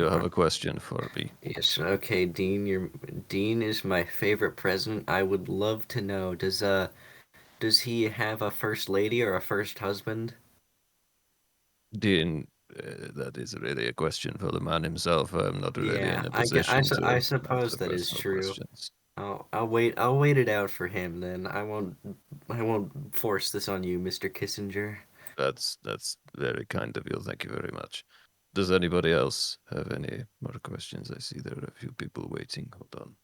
you have a question for me? Yes. Okay, Dean is my favorite president. I would love to know, does he have a first lady or a first husband? Dean, that is really a question for the man himself. I'm not really in Yeah, a position I to suppose answer that is personal true. questions. I'll wait it out for him then. I won't force this on you, Mr. Kissinger. That's very kind of you. Thank you very much. Does anybody else have any more questions? I see there are a few people waiting. Hold on.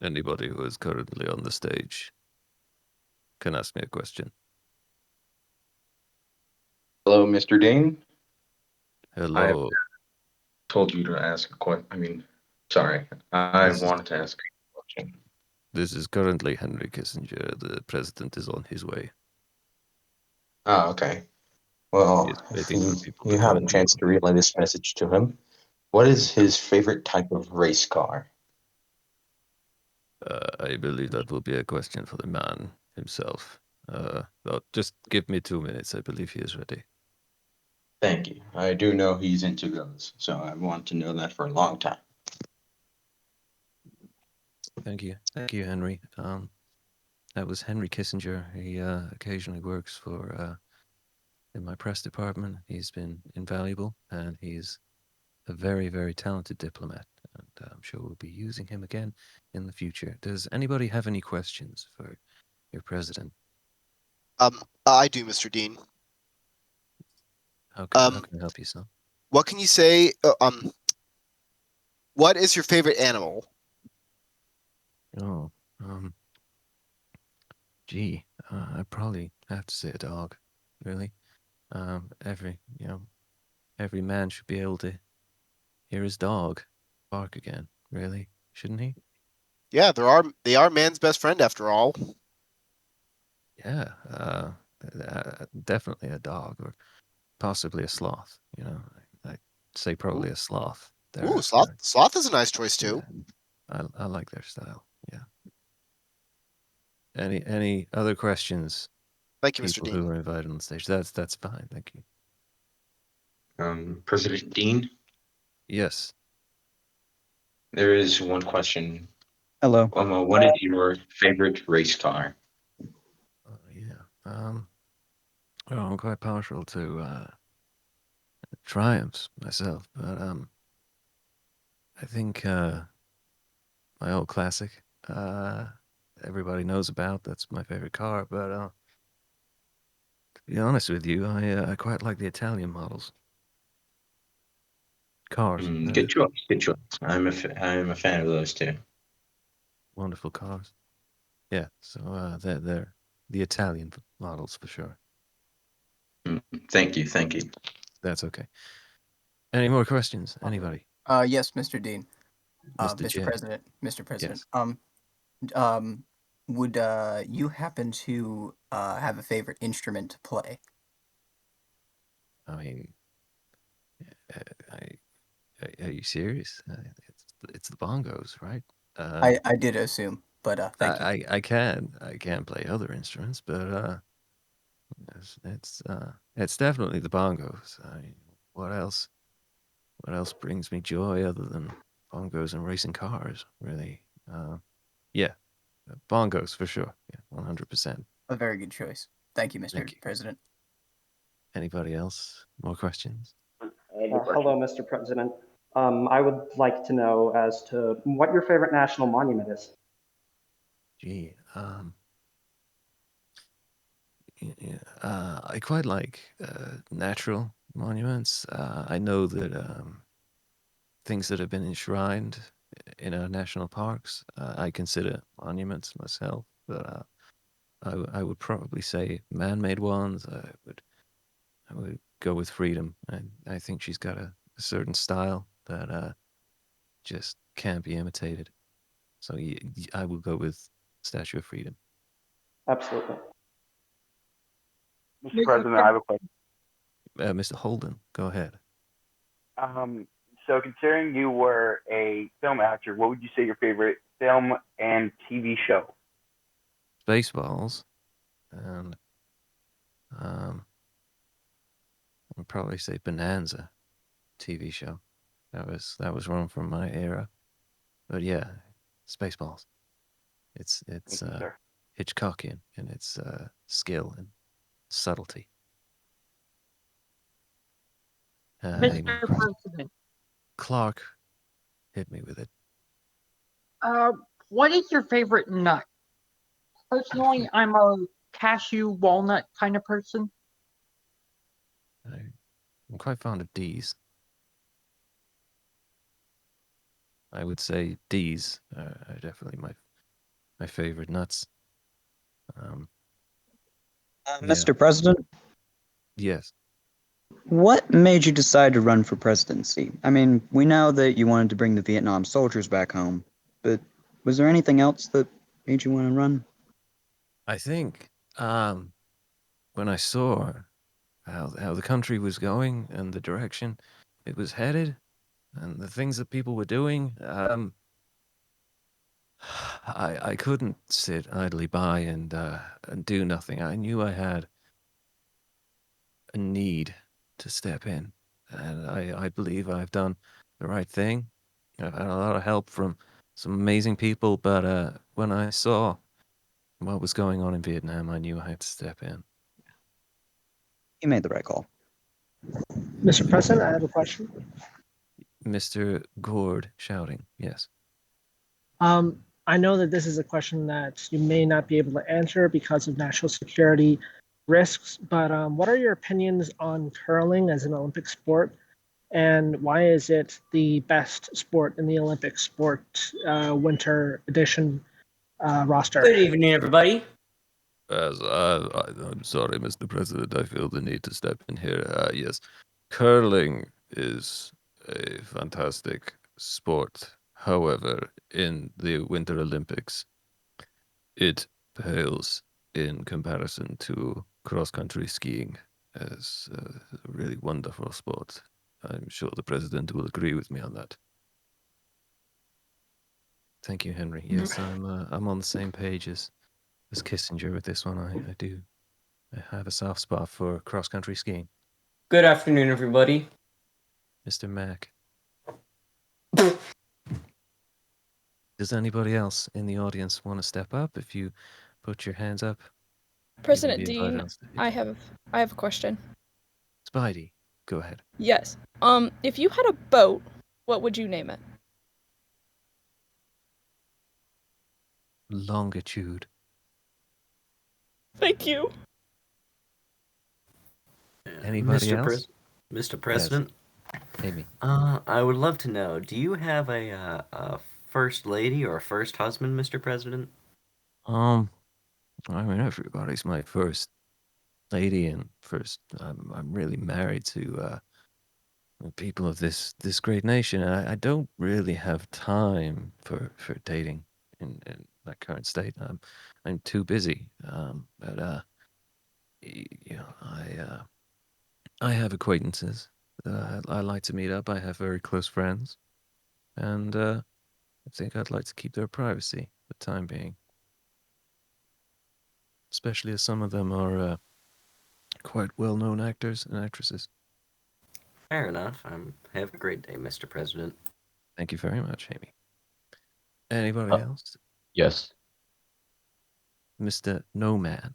Anybody who is currently on the stage can ask me a question. Hello, Mr. Dean. I Hello. told you to ask a question. Sorry. I wanted to ask a question. This is currently Henry Kissinger. The president is on his way. Oh, okay. He Well, is if waiting for people to you have a come chance to relay this message to him, what is his favorite type of race car? I believe that will be a question for the man himself. Well, just give me 2 minutes. I believe he is ready. Thank you. I do know he's into those, so I want to know that for a long time. Thank you, Henry. That was Henry Kissinger. He occasionally works for in my press department. He's been invaluable, and he's a very, very talented diplomat. And I'm sure we'll be using him again in the future. Does anybody have any questions for your president? I do, Mr. Dean. How can I help you, son? What can you say? What is your favorite animal? Oh, gee, I probably have to say a dog. Really, every man should be able to hear his dog bark again. Really, shouldn't he? Yeah, they are man's best friend after all. Yeah, definitely a dog or possibly a sloth. I'd say probably a sloth. Ooh, sloth is a nice choice too. I like their style. Yeah. Any other questions? Thank you, Mr. People Dean. who are invited on stage. That's fine. Thank you. President Dean, Yes. there is one question. Hello. What is your favorite race car? Yeah. Well, I'm quite partial to Triumphs myself, but I think my old classic everybody knows about. That's my favorite car, but to be honest with you, I quite like the Italian models. Cars. Good choice. Good choice. I'm a fan of those too. Wonderful cars. Yeah, so they're the Italian models for sure. Thank you. Thank you. That's okay. Any more questions? Anybody? Yes, Mr. Dean. Mr. J. Mr. President. Yes. Would you happen to have a favorite instrument to play? I mean, are you serious? It's the bongos, right? I did assume, but thank you. I can play other instruments, but it's definitely the bongos. What else? What else brings me joy other than bongos and racing cars? Really? Yeah, bongos for sure. Yeah, 100%. A very good choice. Thank you, Mr. Thank you. President. Anybody else? More questions? Hello, Mr. President. I would like to know as to what your favorite national monument is. Gee, I quite like natural monuments. I know that things that have been enshrined in our national parks, I consider monuments myself. But I would probably say man-made ones. I would go with Freedom. I think she's got a certain style that just can't be imitated. So I will go with Statue of Freedom. Absolutely. Mr. President, I have a question. Mr. Holden, go ahead. So considering you were a film actor, what would you say your favorite film and TV show? Spaceballs, and I'd probably say Bonanza TV show. That was one from my era. But yeah, Spaceballs. It's Thank you, sir. Hitchcockian in its skill and subtlety. Amy, Mr. President, Clark hit me with it. what is your favorite nut? Personally, I'm a cashew walnut kind of person. I'm quite fond of D's. I would say D's are definitely my favorite nuts. Yeah. Mr. President, Yes. what made you decide to run for presidency? I mean, we know that you wanted to bring the Vietnam soldiers back home, but was there anything else that made you want to run? I think when I saw how the country was going and the direction it was headed and the things that people were doing, I couldn't sit idly by and do nothing. I knew I had a need to step in, and I believe I've done the right thing. I've had a lot of help from some amazing people, but when I saw what was going on in Vietnam, I knew I had to step in. You made the right call. Mr. President, I have a question. Mr. Gord shouting, yes. I know that this is a question that you may not be able to answer because of national security risks, but what are your opinions on curling as an Olympic sport, and why is it the best sport in the Olympic sport winter edition roster? Good evening, everybody. I'm sorry, Mr. President. I feel the need to step in here. Yes, curling is a fantastic sport. However, in the Winter Olympics, it pales in comparison to cross-country skiing as a really wonderful sport. I'm sure the president will agree with me on that. Thank you, Henry. Yes, I'm on the same page as Kissenger with this one. I do. I have a soft spot for cross-country skiing. Good afternoon, everybody. Mr. Mac. Does anybody else in the audience want to step up? If you put your hands up. President Dean, I have a question. Spidey, go ahead. Yes. If you had a boat, what would you name it? Longitude. Thank you. Anybody else? Mr. President? Yes. Amy. I would love to know, do you have a first lady or a first husband, Mr. President? I mean, everybody's my first lady, and first, I'm really married to people of this great nation. I don't really have time for dating in my current state. I'm too busy. But you know, I have acquaintances. I like to meet up. I have very close friends, and I think I'd like to keep their privacy for the time being. Especially as some of them are quite well-known actors and actresses. Fair enough. Have a great day, Mr. President. Thank you very much, Amy. Anybody else? Yes. Mr. No Man.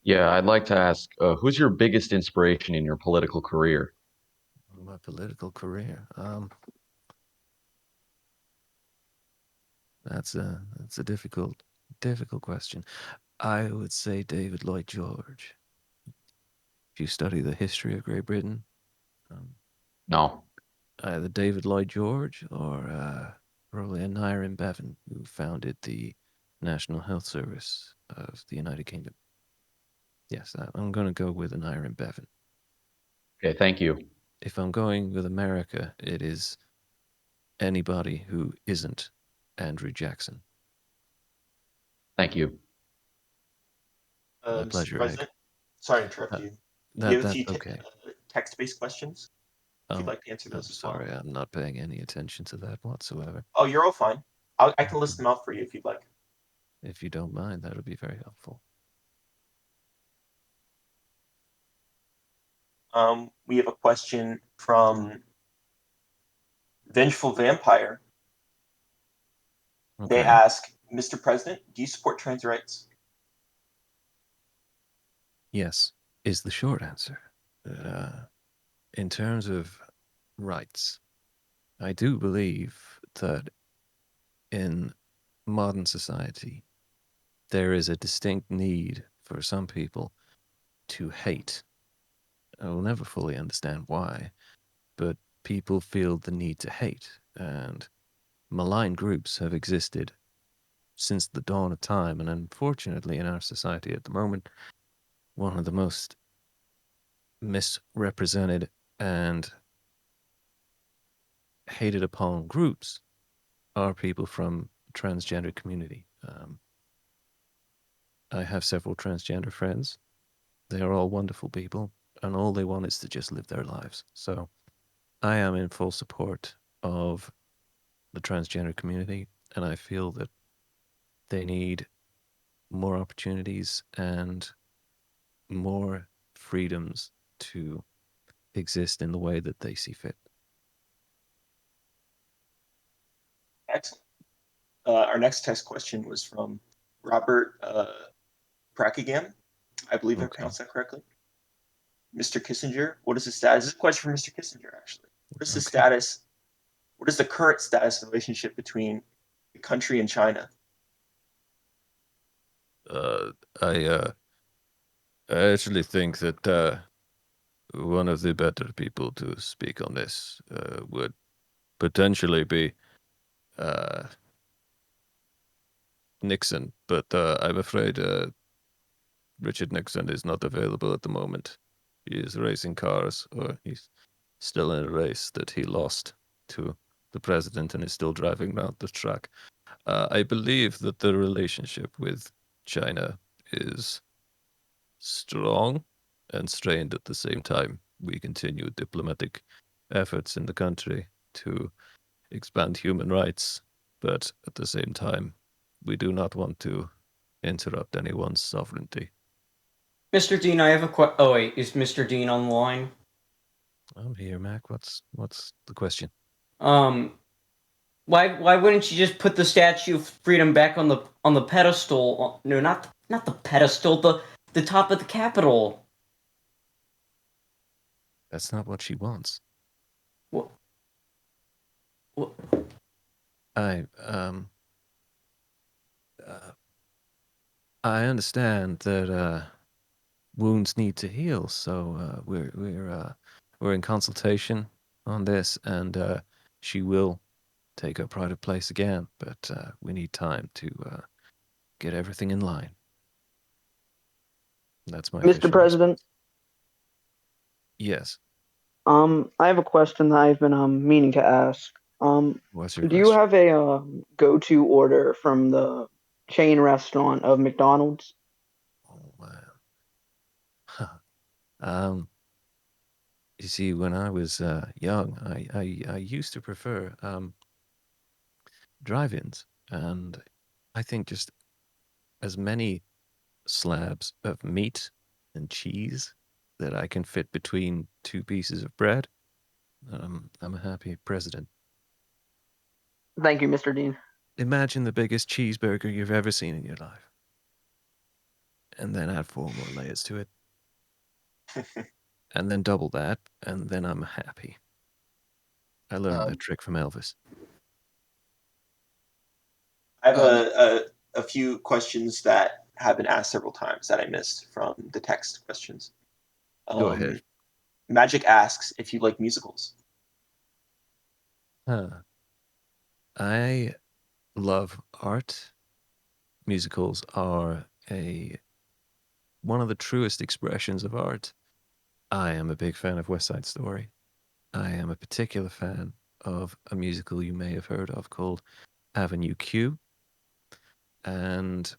Yeah, I'd like to ask, who's your biggest inspiration in your political career? My political career. That's a difficult question. I would say David Lloyd George. If you study the history of Great Britain, No. Either David Lloyd George or probably Aneurin Bevan, who founded the National Health Service of the United Kingdom. Yes, I'm going to go with Aneurin Bevan. Okay, thank you. If I'm going with America, it is anybody who isn't Andrew Jackson. Thank you. My pleasure, President, Egg. sorry to interrupt you. We have a few okay. text-based questions. If you'd like to answer those as well. Sorry, I'm not paying any attention to that whatsoever. Oh, you're all fine. I can list them out for you if you'd like. If you don't mind, that would be very helpful. We have a question from Vengeful Vampire. Okay. They ask, Mr. President, do you support trans rights? Yes, is the short answer. In terms of rights, I do believe that in modern society, there is a distinct need for some people to hate. I will never fully understand why, but people feel the need to hate, and malign groups have existed since the dawn of time, and unfortunately in our society at the moment, one of the most misrepresented and hated upon groups are people from the transgender community. I have several transgender friends. They are all wonderful people, and all they want is to just live their lives. So I am in full support of the transgender community, and I feel that they need more opportunities and more freedoms to exist in the way that they see fit. Excellent. Our next test question was from Robert Prakigam. I believe I pronounced that correctly. Mr. Kissenger, what is the status? This is a question for Mr. Kissenger, actually. What is the status? What is the current status of the relationship between the country and China? I actually think that one of the better people to speak on this would potentially be Nixon, but I'm afraid Richard Nixon is not available at the moment. He is racing cars, or he's still in a race that he lost to the president and is still driving around the track. I believe that the relationship with China is strong and strained at the same time. We continue diplomatic efforts in the country to expand human rights, but at the same time, we do not want to interrupt anyone's sovereignty. Mr. Dean, I have a question. Oh wait, is Mr. Dean on the line? I'm here, Mac. What's the question? Why wouldn't you just put the Statue of Freedom back on the pedestal? No, not the pedestal, the top of the Capitol. That's not what she wants. What? I understand that wounds need to heal, so we're in consultation on this, and she will take her pride of place again, but we need time to get everything in line. That's my Mr. President. Yes. I have a question that I've been meaning to ask. What's your do you have a go-to order from the chain restaurant of McDonald's? You see, when I was young, I used to prefer drive-ins, and I think just as many slabs of meat and cheese that I can fit between two pieces of bread, I'm a happy president. Thank you, Mr. Dean. Imagine the biggest cheeseburger you've ever seen in your life, and then add 4 more layers to it. And then double that, and then I'm happy. I learned that trick from Elvis. I have a few questions that have been asked several times that I missed from the text questions. Go ahead. Magic asks if you like musicals. I love art. Musicals are one of the truest expressions of art. I am a big fan of West Side Story. I am a particular fan of a musical you may have heard of called Avenue Q. And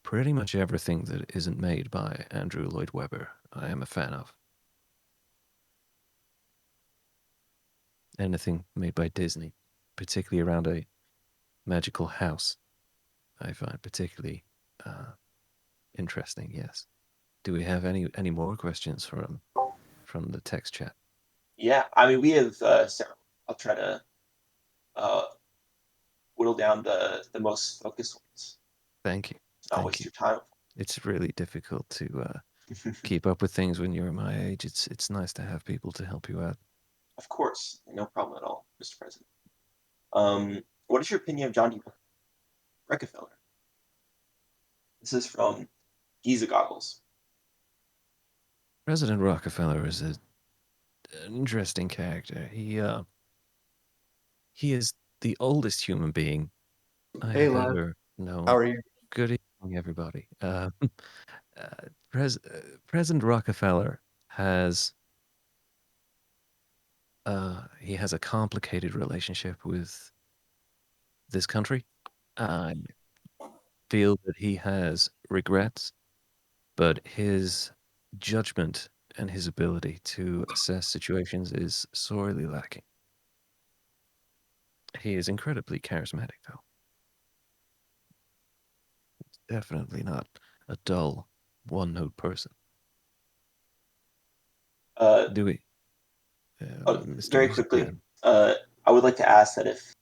pretty much everything that isn't made by Andrew Lloyd Webber, I am a fan of. Anything made by Disney, particularly around a magical house, I find particularly interesting. Yes. Do we have any more questions from the text chat? Yeah, I mean, we have several. I'll try to whittle down the most focused ones. Thank you. Not Thank waste you. your time. It's really difficult to keep up with things when you're my age. It's nice to have people to help you out. Of course, no problem at all, Mr. President. What is your opinion of John D. Rockefeller? This is from Giza Goggles. President Rockefeller is an interesting character. He is the oldest human being I Hey, have lad. ever known. How are you? Good evening, everybody. President Rockefeller has he has a complicated relationship with this country. I feel that he has regrets, but his judgment and his ability to assess situations is sorely lacking. He is incredibly charismatic, though. Definitely not a dull, one-note person. Do we? Mr. Very Music quickly, Man. I would like to ask that if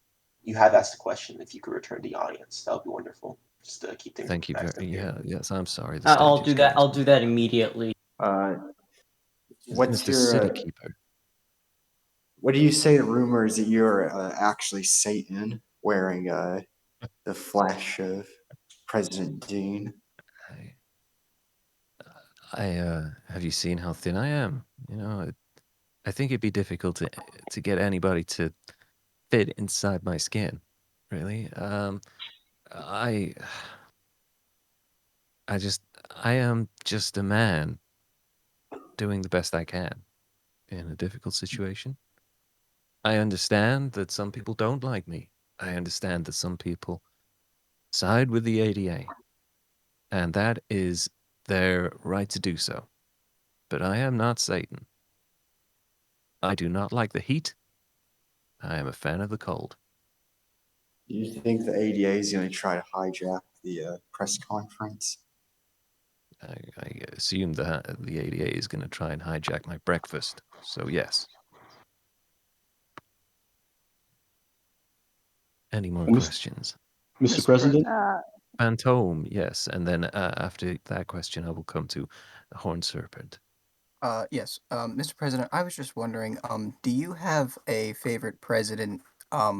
you have asked a question, if you could return to the audience, that would be wonderful. Just to keep things Thank you maxed very. up here. Yeah. Yes. I'm sorry. The I'll stage do is that. yours. I'll do that immediately. What's Mr. your City Keeper? what do you say to rumors that you're actually Satan wearing the flesh of President Dean? I have you seen how thin I am? You know, I think it'd be difficult to get anybody to fit inside my skin. Really. I I just I am just a man doing the best I can in a difficult situation. I understand that some people don't like me. I understand that some people side with the ADA, and that is their right to do so. But I am not Satan. I do not like the heat. I am a fan of the cold. Do you think the ADA is going to try to hijack the press conference? I assume that the ADA is going to try and hijack my breakfast. So yes. Any more questions? Mr. President? Fantôme, yes. And then after that question, I will come to the Horned Serpent. Yes, Mr. President, I was just wondering, do you have a favorite president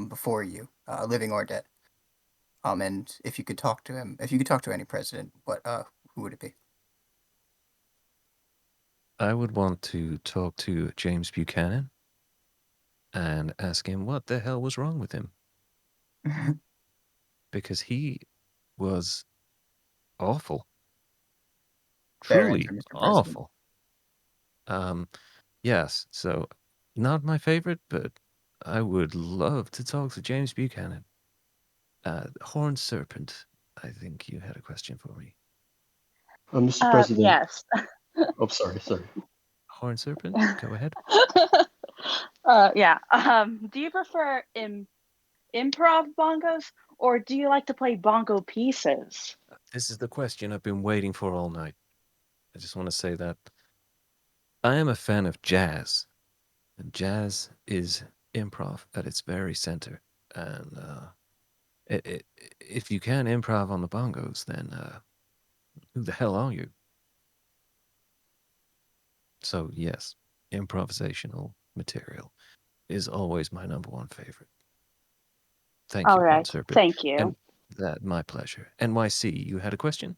before you, living or dead? And if you could talk to him, if you could talk to any president, who would it be? I would want to talk to James Buchanan and ask him what the hell was wrong with him. Because he was awful. Fair Truly answer, Mr. President. awful. Yes, so not my favorite, but I would love to talk to James Buchanan. Horned Serpent, I think you had a question for me. Mr. President. Yes. Oh, sorry. Horned Serpent, go ahead. Yeah. Do you prefer improv bongos, or do you like to play bongo pieces? This is the question I've been waiting for all night. I just want to say that I am a fan of jazz, and jazz is improv at its very center. And if you can't improv on the bongos, then who the hell are you? So yes, improvisational material is always my number one favorite. Thank All you, right. Horned Serpent. Thank you. And that my pleasure. NYC, you had a question?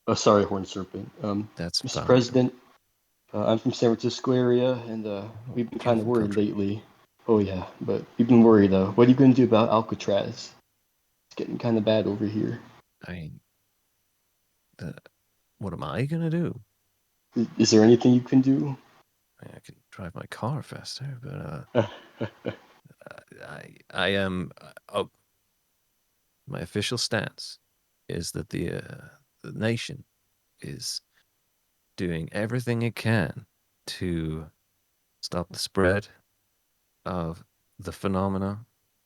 Oh, sorry, Horned Serpent. That's Mr. fine. President, I'm from San Francisco area, and we've been kind of Beautiful worried country. lately. Oh yeah, but we've been worried though. What are you going to do about Alcatraz? It's getting kind of bad over here. I mean, what am I gonna do? Is there anything you can do? I can drive my car faster, but I am. My official stance is that the nation is doing everything it can to stop the spread of the phenomena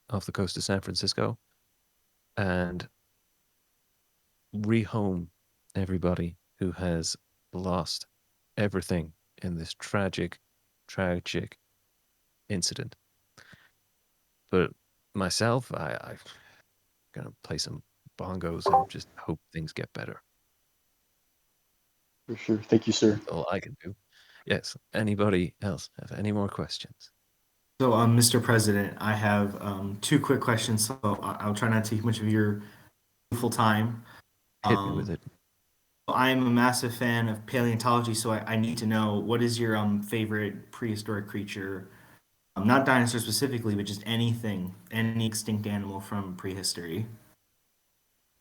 off the coast of San Francisco, and rehome everybody who has lost everything in this tragic incident. But myself, I'm gonna play some bongos and just hope things get better. For sure. Thank you, sir. That's all I can do. Yes. Anybody else have any more questions? So, Mr. President, I have two quick questions. So I'll try not to take much of your beautiful time. Hit me with it. I'm a massive fan of paleontology, so I need to know, what is your favorite prehistoric creature? Not dinosaurs specifically, but just anything, any extinct animal from prehistory.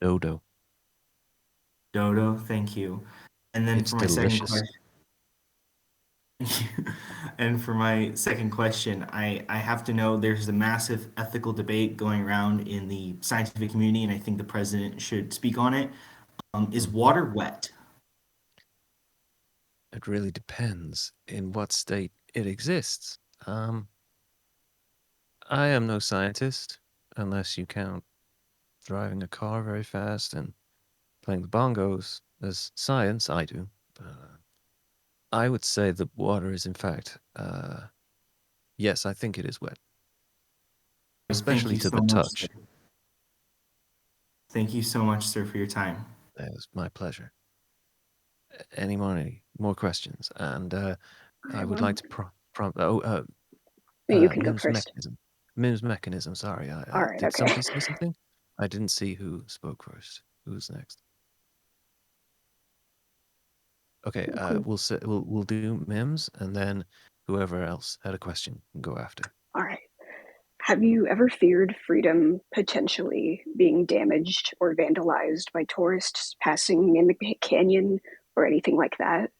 Dodo. Dodo, thank you. And then It's for my delicious. second question, and for my second question, I have to know, there's a massive ethical debate going around in the scientific community, and I think the president should speak on it. Is water wet? It really depends in what state it exists. I am no scientist, unless you count driving a car very fast and playing the bongos as science. I do. I would say the water is, in fact, yes, I think it is wet. Especially to the touch. Thank you so much, sir, for your time. It was my pleasure. Any more questions? And I would like to prompt. You can go Mim's first. mechanism. Mim's mechanism. Sorry. All right, Did okay. somebody say something? I didn't see who spoke first. Who's next? Okay. We'll do Mims, and then whoever else had a question can go after. All right. Have you ever feared freedom potentially being damaged or vandalized by tourists passing in the canyon or anything like that?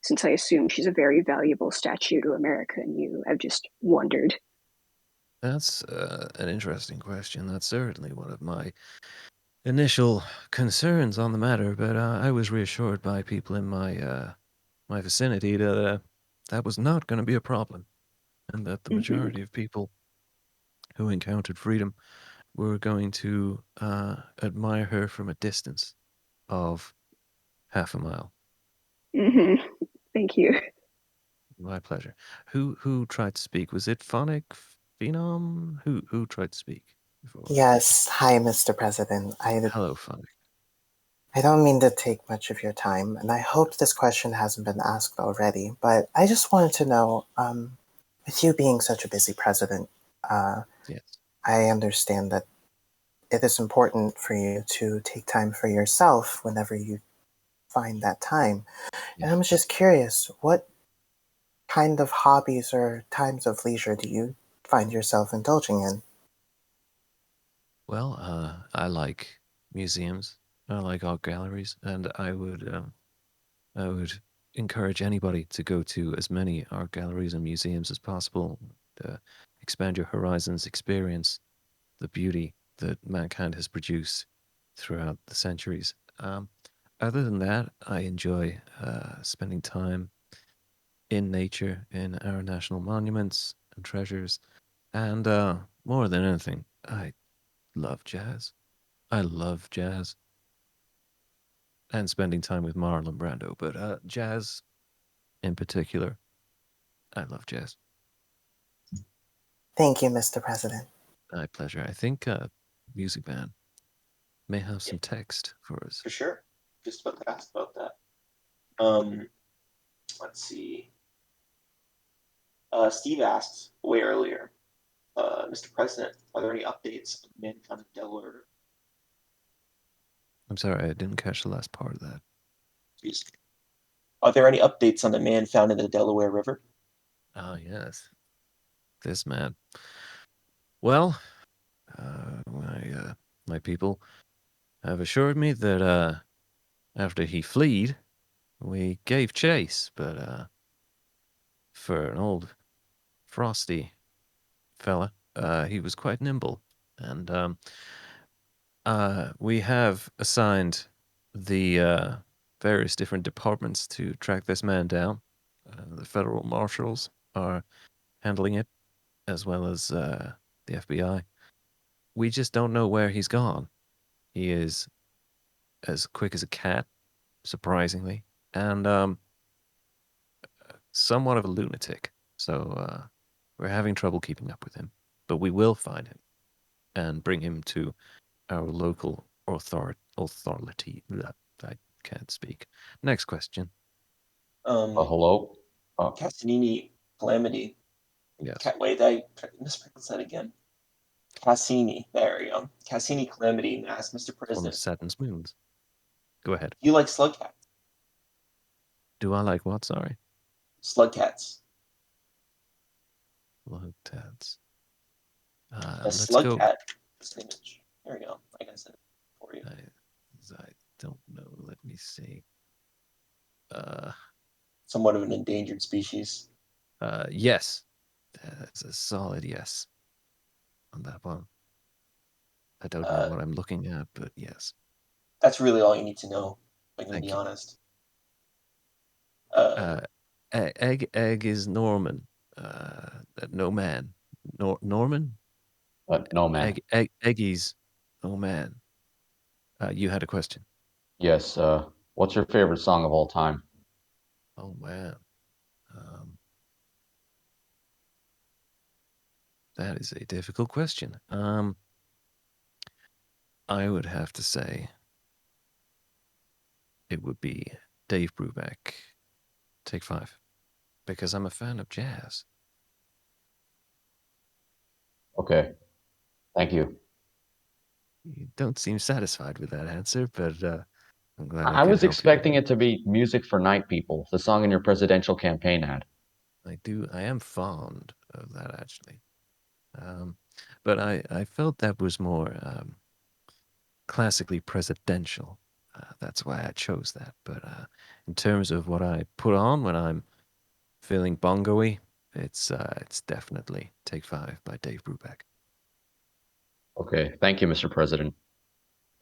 Since I assume she's a very valuable statue to America, and you have just wondered. That's an interesting question. That's certainly one of my initial concerns on the matter, but I was reassured by people in my my vicinity that that was not going to be a problem, and that the majority of people who encountered freedom were going to admire her from a distance of half a mile. Thank you. My pleasure. Who tried to speak? Was it Phonic Phenom? Who tried to speak before? Yes. Hi, Mr. President. Hello, Phonic. I don't mean to take much of your time, and I hope this question hasn't been asked already, but I just wanted to know, with you being such a busy president, yes. I understand that it is important for you to take time for yourself whenever you find that time. And I'm just curious, what kind of hobbies or times of leisure do you find yourself indulging in? Well, I like museums. I like art galleries, and I would encourage anybody to go to as many art galleries and museums as possible. Expand your horizons, experience the beauty that mankind has produced throughout the centuries. Other than that, I enjoy spending time in nature, in our national monuments and treasures, and more than anything, I love jazz. I love jazz. And spending time with Marlon Brando, but jazz in particular, I love jazz. Thank you, Mr. President. My pleasure. I think Music Band may have some text for us. For sure. Just about to ask about that. Let's see. Steve asked way earlier, Mr. President, are there any updates on the man found in Delaware? I'm sorry, I didn't catch the last part of that. Are there any updates on the man found in the Delaware River? Ah, yes. This man. Well, my people have assured me that after he fled, we gave chase, but for an old frosty fella, he was quite nimble, and we have assigned the various different departments to track this man down. The federal marshals are handling it, as well as the FBI. We just don't know where he's gone. He is as quick as a cat, surprisingly, and somewhat of a lunatic. So we're having trouble keeping up with him, but we will find him and bring him to our local authority. I can't speak. Next question. Hello? Cassini Calamity. Yes. Wait, I mispronounced that again. Cassini. There you go. Cassini Calamity asked Mr. From President. Saturn's moons. Go ahead. You like slug cats? Do I like what? Sorry. Slug cats. Slug cats. A Let's slug go. cat. This image. There you go. I got it for you. I don't know. Let me see. Somewhat of an endangered species. Yes. That's a solid yes on that one. I don't know what I'm looking at, but yes. That's really all you need to know, if I'm going to be honest. Egg is Norman. No man. Norman? No man. Eggies. No man. You had a question. Yes. What's your favorite song of all time? Oh man. That is a difficult question. I would have to say it would be Dave Brubeck, Take 5, because I'm a fan of jazz. Okay. Thank you. You don't seem satisfied with that answer, but I'm glad I could was help you. expecting it to be Music for Night People, the song in your presidential campaign ad. I am fond of that, actually. But I felt that was more classically presidential. That's why I chose that. But in terms of what I put on when I'm feeling bongo-y, it's definitely Take 5 by Dave Brubeck. Okay. Thank you, Mr. President.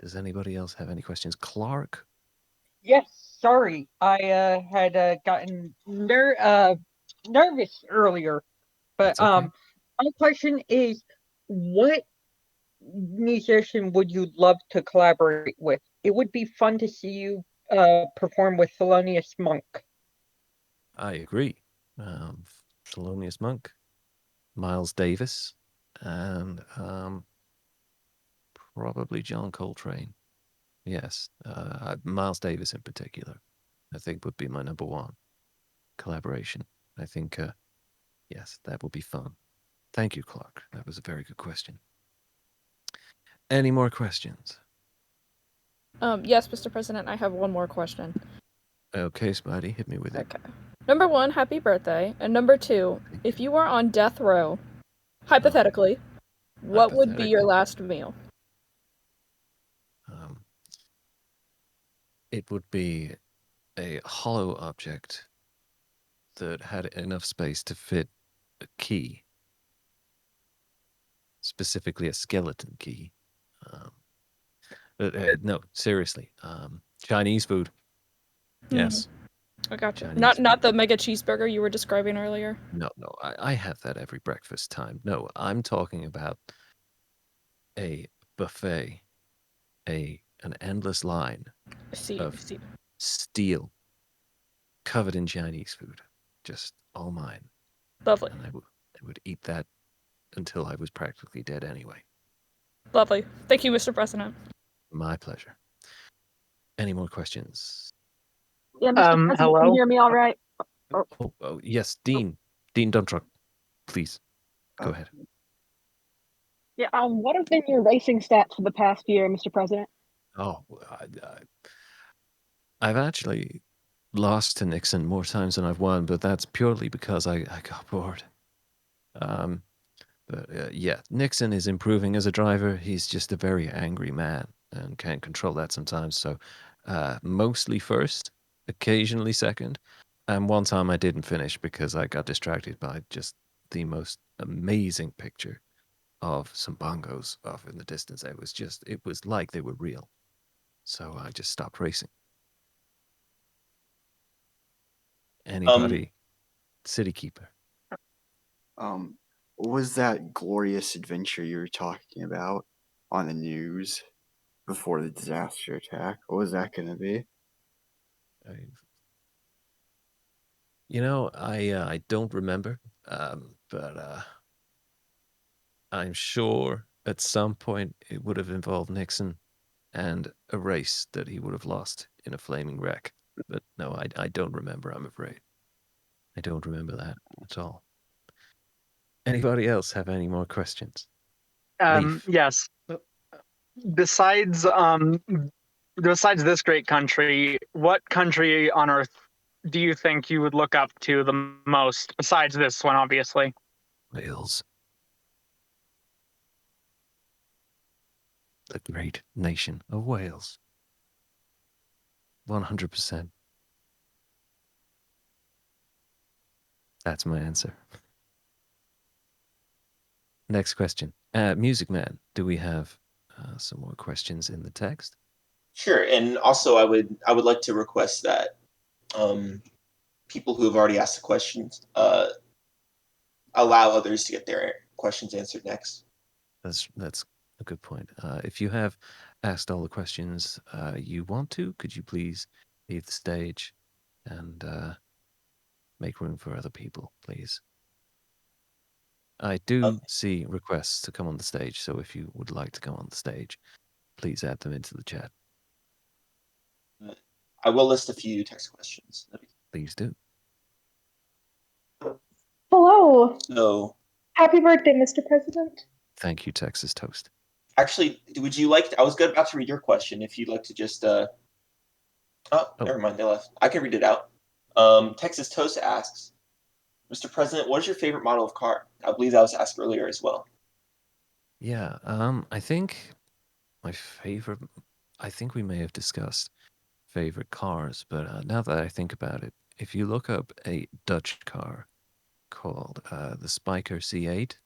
Does anybody else have any questions? Clark? Yes, sorry. I had gotten nervous earlier. But That's okay. my question is, what musician would you love to collaborate with? It would be fun to see you perform with Thelonious Monk. I agree. Thelonious Monk, Miles Davis, and probably John Coltrane. Yes, Miles Davis in particular, I think would be my number one collaboration. I think, yes, that would be fun. Thank you, Clark. That was a very good question. Any more questions? Yes, Mr. President, I have one more question. Okay, Spidey, hit me with it. Okay. Number 1, happy birthday. And number 2, if you were on death row, hypothetically, what would be your last meal? It would be a hollow object that had enough space to fit a key, specifically a skeleton key. No, seriously, Chinese food. Yes. I gotcha. Chinese Not the mega cheeseburger you were describing earlier. No, I have that every breakfast time. No, I'm talking about a buffet, an endless line of steel covered in Chinese food, just all mine. Lovely. And I would eat that until I was practically dead anyway. Lovely. Thank you, Mr. President. My pleasure. Any more questions? Yeah, Mr. President, hello? can you hear me all right? Oh, yes, Dean. Dean Duntruck, please go ahead. Yeah. What have been your racing stats for the past year, Mr. President? Oh, I've actually lost to Nixon more times than I've won, but that's purely because I got bored. But yeah, Nixon is improving as a driver. He's just a very angry man and can't control that sometimes. So mostly first, occasionally second. And one time I didn't finish because I got distracted by just the most amazing picture of some bongos off in the distance. It was like they were real. So I just stopped racing. Anybody? City Keeper. What was that glorious adventure you were talking about on the news? before the disaster attack? What was that going to be? I don't remember, but I'm sure at some point it would have involved Nixon and a race that he would have lost in a flaming wreck. But no, I don't remember, I'm afraid. I don't remember that at all. Anybody else have any more questions? Yes. Besides besides this great country, what country on earth do you think you would look up to the most besides this one, obviously? Wales. The great nation of Wales. 100%. That's my answer. Next question. Music Man, do we have some more questions in the text? Sure, and also I would like to request that people who have already asked the questions allow others to get their questions answered next. That's a good point. If you have asked all the questions you want to, could you please leave the stage and make room for other people, please? I do see requests to come on the stage, so if you would like to come on the stage, please add them into the chat. I will list a few text questions. Please do. Hello. So, Happy birthday, Mr. President. Thank you, Texas Toast. Actually, would you like to, I was about to read your question. If you'd like to just never mind, they left. I can read it out. Texas Toast asks, Mr. President, what is your favorite model of car? I believe that was asked earlier as well. Yeah, I think my favorite, I think we may have discussed favorite cars, but now that I think about it, if you look up a Dutch car called the Spyker C8,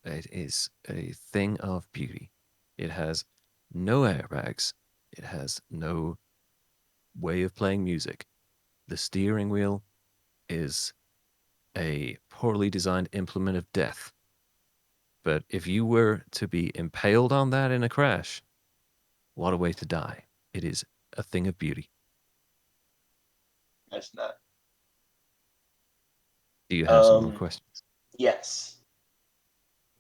it is a thing of beauty. It has no airbags. It has no way of playing music. The steering wheel is a poorly designed implement of death. But if you were to be impaled on that in a crash, what a way to die. It is a thing of beauty. That's not. Do you have some more questions? Yes.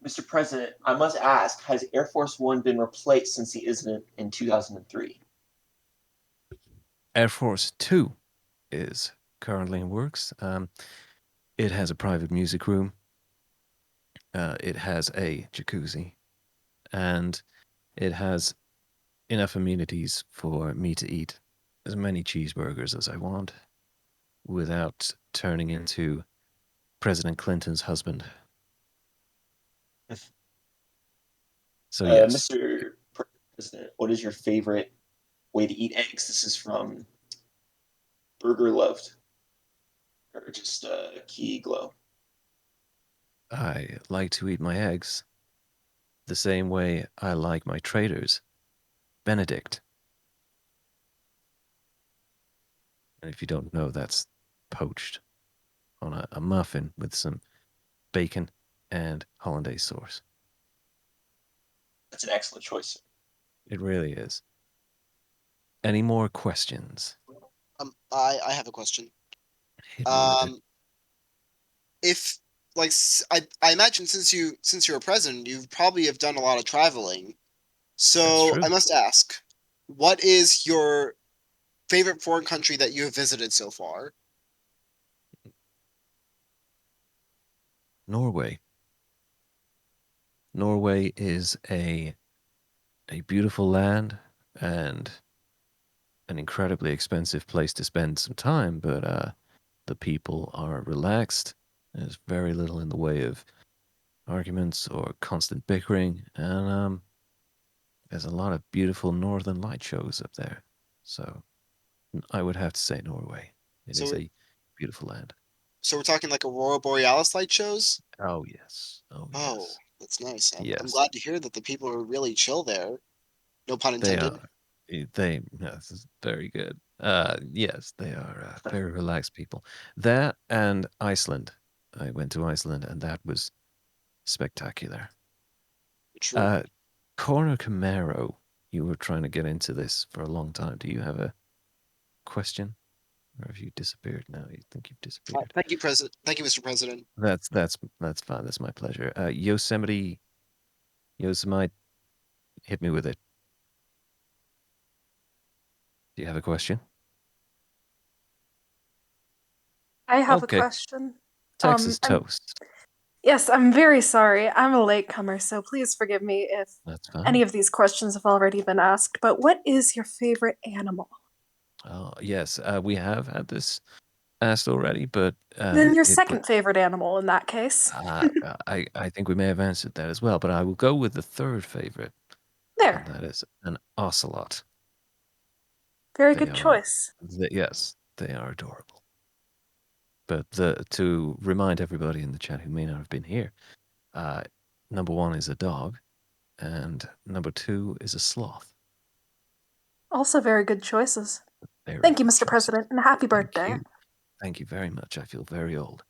Mr. President, I must ask, has Air Force One been replaced since the incident in 2003? Air Force 2 is currently in works. It has a private music room. It has a jacuzzi. And it has enough amenities for me to eat as many cheeseburgers as I want without turning into President Clinton's husband. So yes. Mr. President, what is your favorite way to eat eggs? This is from Burger Loved, or just Key Glow. I like to eat my eggs the same way I like my Traitors, Benedict. And if you don't know, that's poached on a muffin with some bacon and hollandaise sauce. That's an excellent choice. It really is. Any more questions? I have a question. Hit me with it. If like I imagine since you're a president, you probably have done a lot of traveling. So I must ask, what is your favorite foreign country that you have visited so far? Norway. Norway is a beautiful land and an incredibly expensive place to spend some time, but the people are relaxed. There's very little in the way of arguments or constant bickering, and there's a lot of beautiful northern light shows up there. So I would have to say Norway. It is a beautiful land. So we're talking like Aurora Borealis light shows? Oh, yes. Oh, yes. That's nice. I'm Yes. glad to hear that the people are really chill there. No pun intended. This is very good. Yes, they are very relaxed people. That and Iceland. I went to Iceland, and that was spectacular. True. Corner Camaro you were trying to get into this for a long time. Do you have a question? Or have you disappeared now? You think you've disappeared? Thank you, President. Thank you, Mr. President. That's fine. That's my pleasure. Yosemite, hit me with it. Do you have a question? I have Okay. a question. Texas toast. Yes, I'm very sorry. I'm a latecomer, so please forgive me if That's fine. any of these questions have already been asked. But what is your favorite animal? Oh, yes. We have had this asked already, but Then your second favorite animal in that case. I think we may have answered that as well, but I will go with the third favorite. There. And that is an ocelot. Very They good are, choice. yes, they are adorable. But to remind everybody in the chat who may not have been here, number one is a dog, and number two is a sloth. Also very good choices. Very Thank you, good Mr. choices. President, and happy birthday. Thank you very much. I feel very old.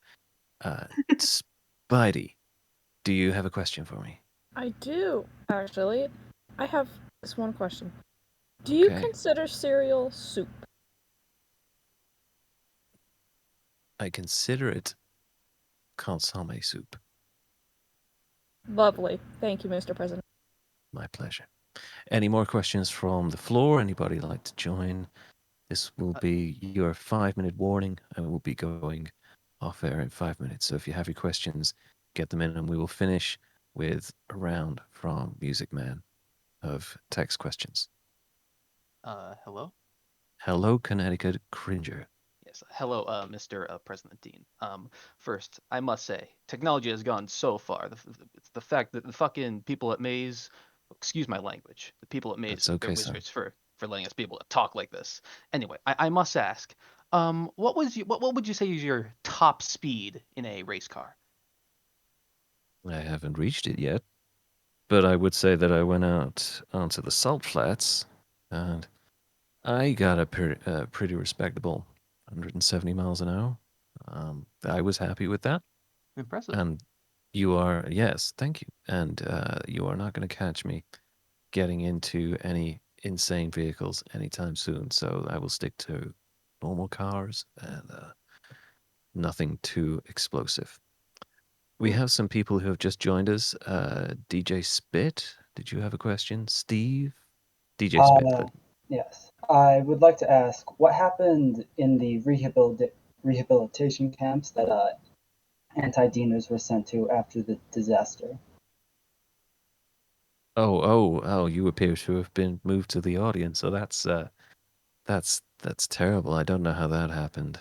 Spidey, do you have a question for me? I do, actually. I have this one question. Do you Okay. consider cereal soup? I consider it consomme soup. Lovely. Thank you, Mr. President. My pleasure. Any more questions from the floor? Anybody like to join? This will be your 5-minute warning. I will be going off air in 5 minutes. So if you have your questions, get them in, and we will finish with a round from Music Man of text questions. Hello? Hello, Connecticut Cringer. Yes. Hello, Mr. President Dean. First, I must say, technology has gone so far. The fact that the fucking people at MAIZE, excuse my language, the people at MAIZE, That's okay, they're sir. wizards for letting us be able to talk like this. Anyway, I must ask, what would you say is your top speed in a race car? I haven't reached it yet, but I would say that I went out onto the salt flats, and I got a pretty respectable 170 miles an hour. I was happy with that. Impressive. And you are, yes, thank you. And you are not going to catch me getting into any insane vehicles anytime soon. So I will stick to normal cars and nothing too explosive. We have some people who have just joined us. DJ Spit, did you have a question? Steve? DJ Spit. Yes. I would like to ask, what happened in the rehabilitation camps that anti-Deaners were sent to after the disaster? Oh, you appear to have been moved to the audience. So that's terrible. I don't know how that happened.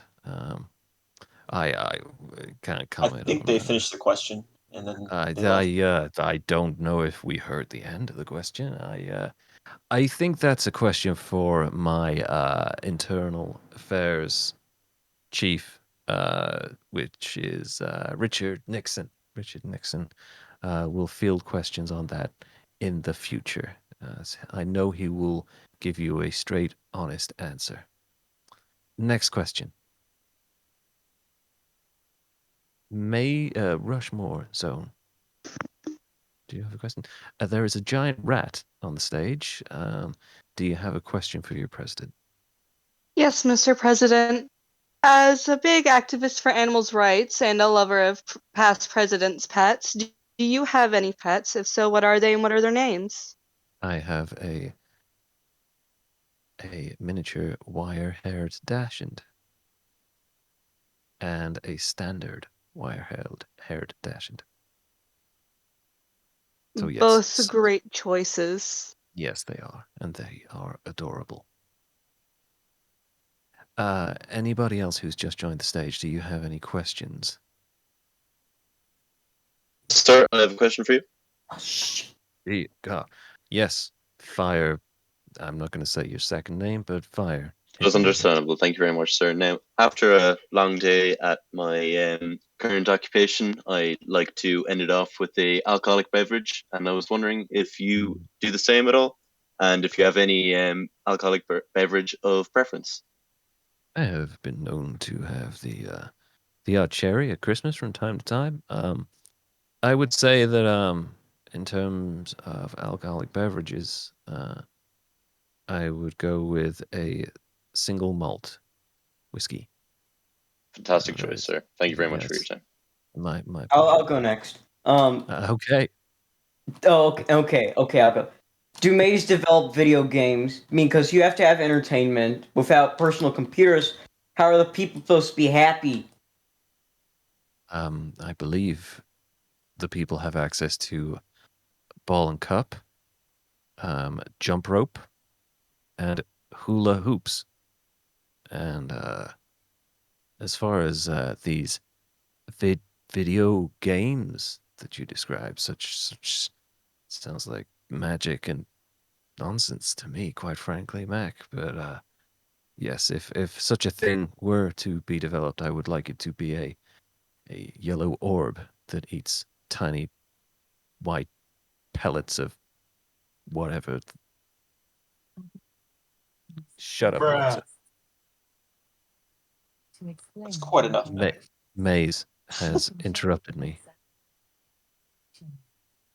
I can't I comment think on they finished the question and then they left. I don't know if we heard the end of the question. I think that's a question for my internal affairs chief, which is Richard Nixon. Richard Nixon will field questions on that in the future. I know he will give you a straight, honest answer. Next question. Rushmore Zone. Do you have a question? There is a giant rat on the stage. Do you have a question for your president? Yes, Mr. President. As a big activist for animals' rights and a lover of past presidents' pets, do you have any pets? If so, what are they and what are their names? I have a miniature wire-haired dachshund and a standard wire-haired dachshund. So yes, Both great choices. Yes, they are, and they are adorable. Anybody else who's just joined the stage, do you have any questions? Sir, I have a question for you. Yes, Fire. I'm not going to say your second name, but Fire. That's understandable. Thank you very much, sir. Now, after a long day at my current occupation, I like to end it off with a alcoholic beverage, and I was wondering if you do the same at all, and if you have any alcoholic beverage of preference. I have been known to have the odd cherry at Christmas from time to time. I would say that in terms of alcoholic beverages, I would go with a single malt whiskey. Fantastic choice, sir. Thank you very much for your Yes. time. My I'll go next. Okay. Oh, okay. I'll go. Do MAIZE develop video games? I mean, because you have to have entertainment. Without personal computers, how are the people supposed to be happy? I believe the people have access to ball and cup, jump rope, and hula hoops. And as far as these video games that you describe, such sounds like magic and nonsense to me, quite frankly, Mac. But yes, if such a thing were to be developed, I would like it to be a yellow orb that eats tiny white pellets of whatever. Shut up, Alexa. That's quite enough. MAIZE has interrupted me.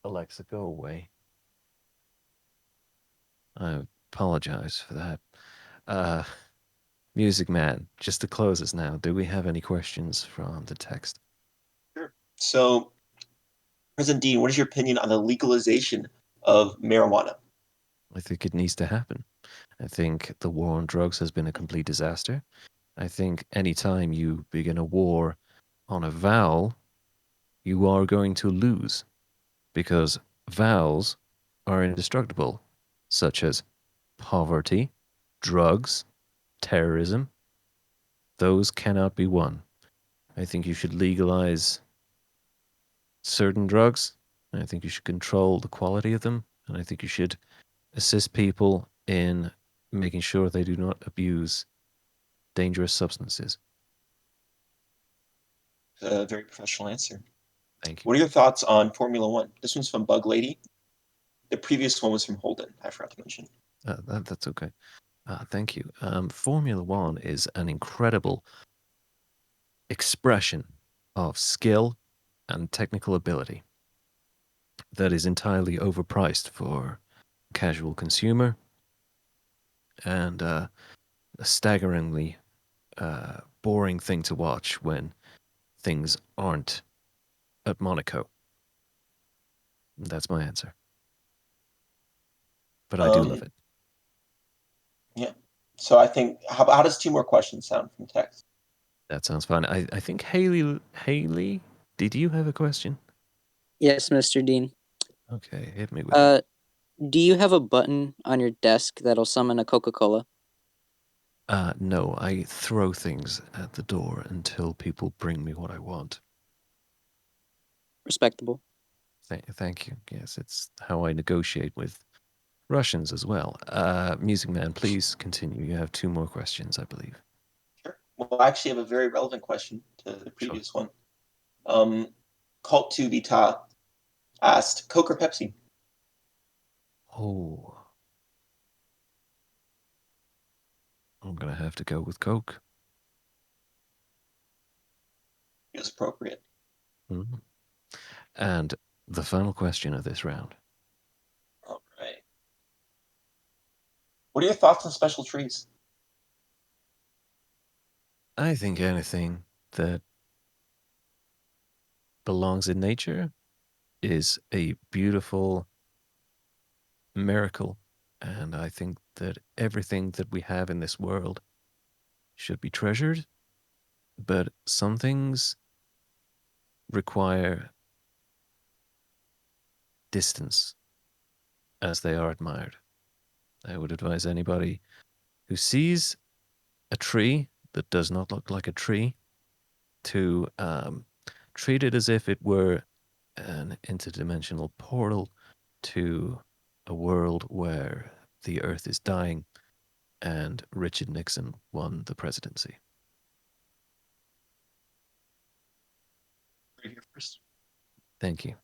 Alexa, go away. I apologize for that. Music Man, just to close us now, do we have any questions from the text? Sure. So, President Dean, what is your opinion on the legalization of marijuana? I think it needs to happen. I think the war on drugs has been a complete disaster. I think anytime you begin a war on a vowel, you are going to lose because vowels are indestructible, such as poverty, drugs, terrorism. Those cannot be won. I think you should legalize certain drugs. I think you should control the quality of them. And I think you should assist people in making sure they do not abuse dangerous substances. A very professional answer. Thank you. What are your thoughts on Formula One? This one's from Bug Lady. The previous one was from Holden. I forgot to mention. That's okay. Thank you. Formula One is an incredible expression of skill and technical ability that is entirely overpriced for casual consumer and a staggeringly boring thing to watch when things aren't at Monaco. That's my answer. But I do love it. Yeah. So I think, how does 2 more questions sound from text? That sounds fun. I think Haley, did you have a question? Yes, Mr. Dean. Okay, hit me with it. Do you have a button on your desk that'll summon a Coca-Cola? No, I throw things at the door until people bring me what I want. Respectable. Thank you. Yes, it's how I negotiate with Russians as well. Music Man, please continue. You have 2 more questions, I believe. Sure. Well, I actually have a very relevant question to the previous one. Cult 2 Vita asked, Coke or Pepsi? Oh. I'm going to have to go with Coke. Feels appropriate. Mm-hmm. And the final question of this round. All right. What are your thoughts on special trees? I think anything that belongs in nature is a beautiful miracle. And I think that everything that we have in this world should be treasured, but some things require distance as they are admired. I would advise anybody who sees a tree that does not look like a tree to treat it as if it were an interdimensional portal to a world where the earth is dying and Richard Nixon won the presidency. Right here first. Thank you.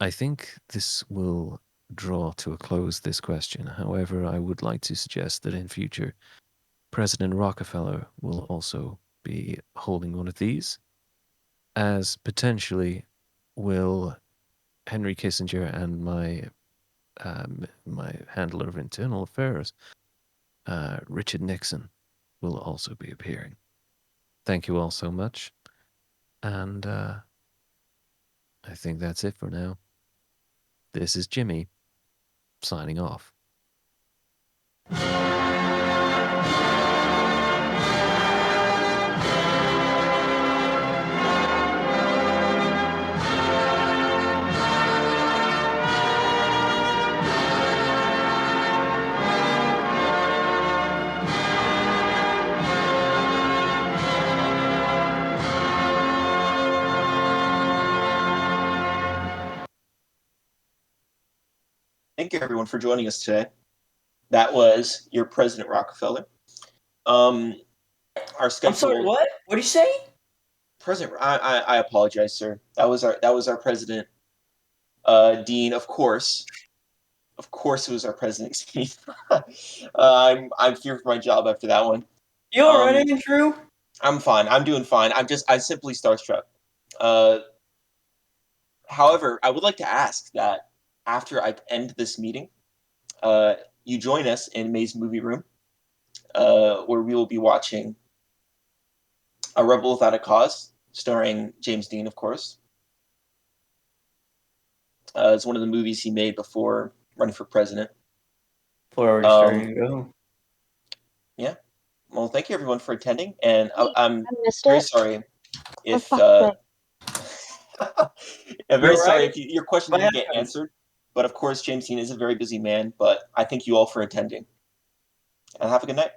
I think this will draw to a close this question. However, I would like to suggest that in future, President Rockefeller will also be holding one of these, as potentially will Henry Kissinger and my my handler of internal affairs, Richard Nixon, will also be appearing. Thank you all so much. And I think that's it for now. This is Jimmy, signing off. Thank you, everyone, for joining us today. That was your President Rockefeller. Our schedule. I'm sorry. What? What did you say? President. I apologize, sir. That was our President Dean. Of course, it was our President Dean. I'm feared for my job after that one. You all right, Andrew? I'm fine. I'm doing fine. I simply starstruck. However, I would like to ask that after I end this meeting, you join us in May's movie room, where we will be watching A Rebel Without a Cause, starring James Dean, of course. It's one of the movies he made before running for president. We're already starting to go. Yeah. Well, thank you, everyone, for attending, and I'm missed very it. sorry if fuck's I'm very You're sorry right. if your question didn't get answered. But of course, James Dean is a very busy man. But I thank you all for attending, and have a good night.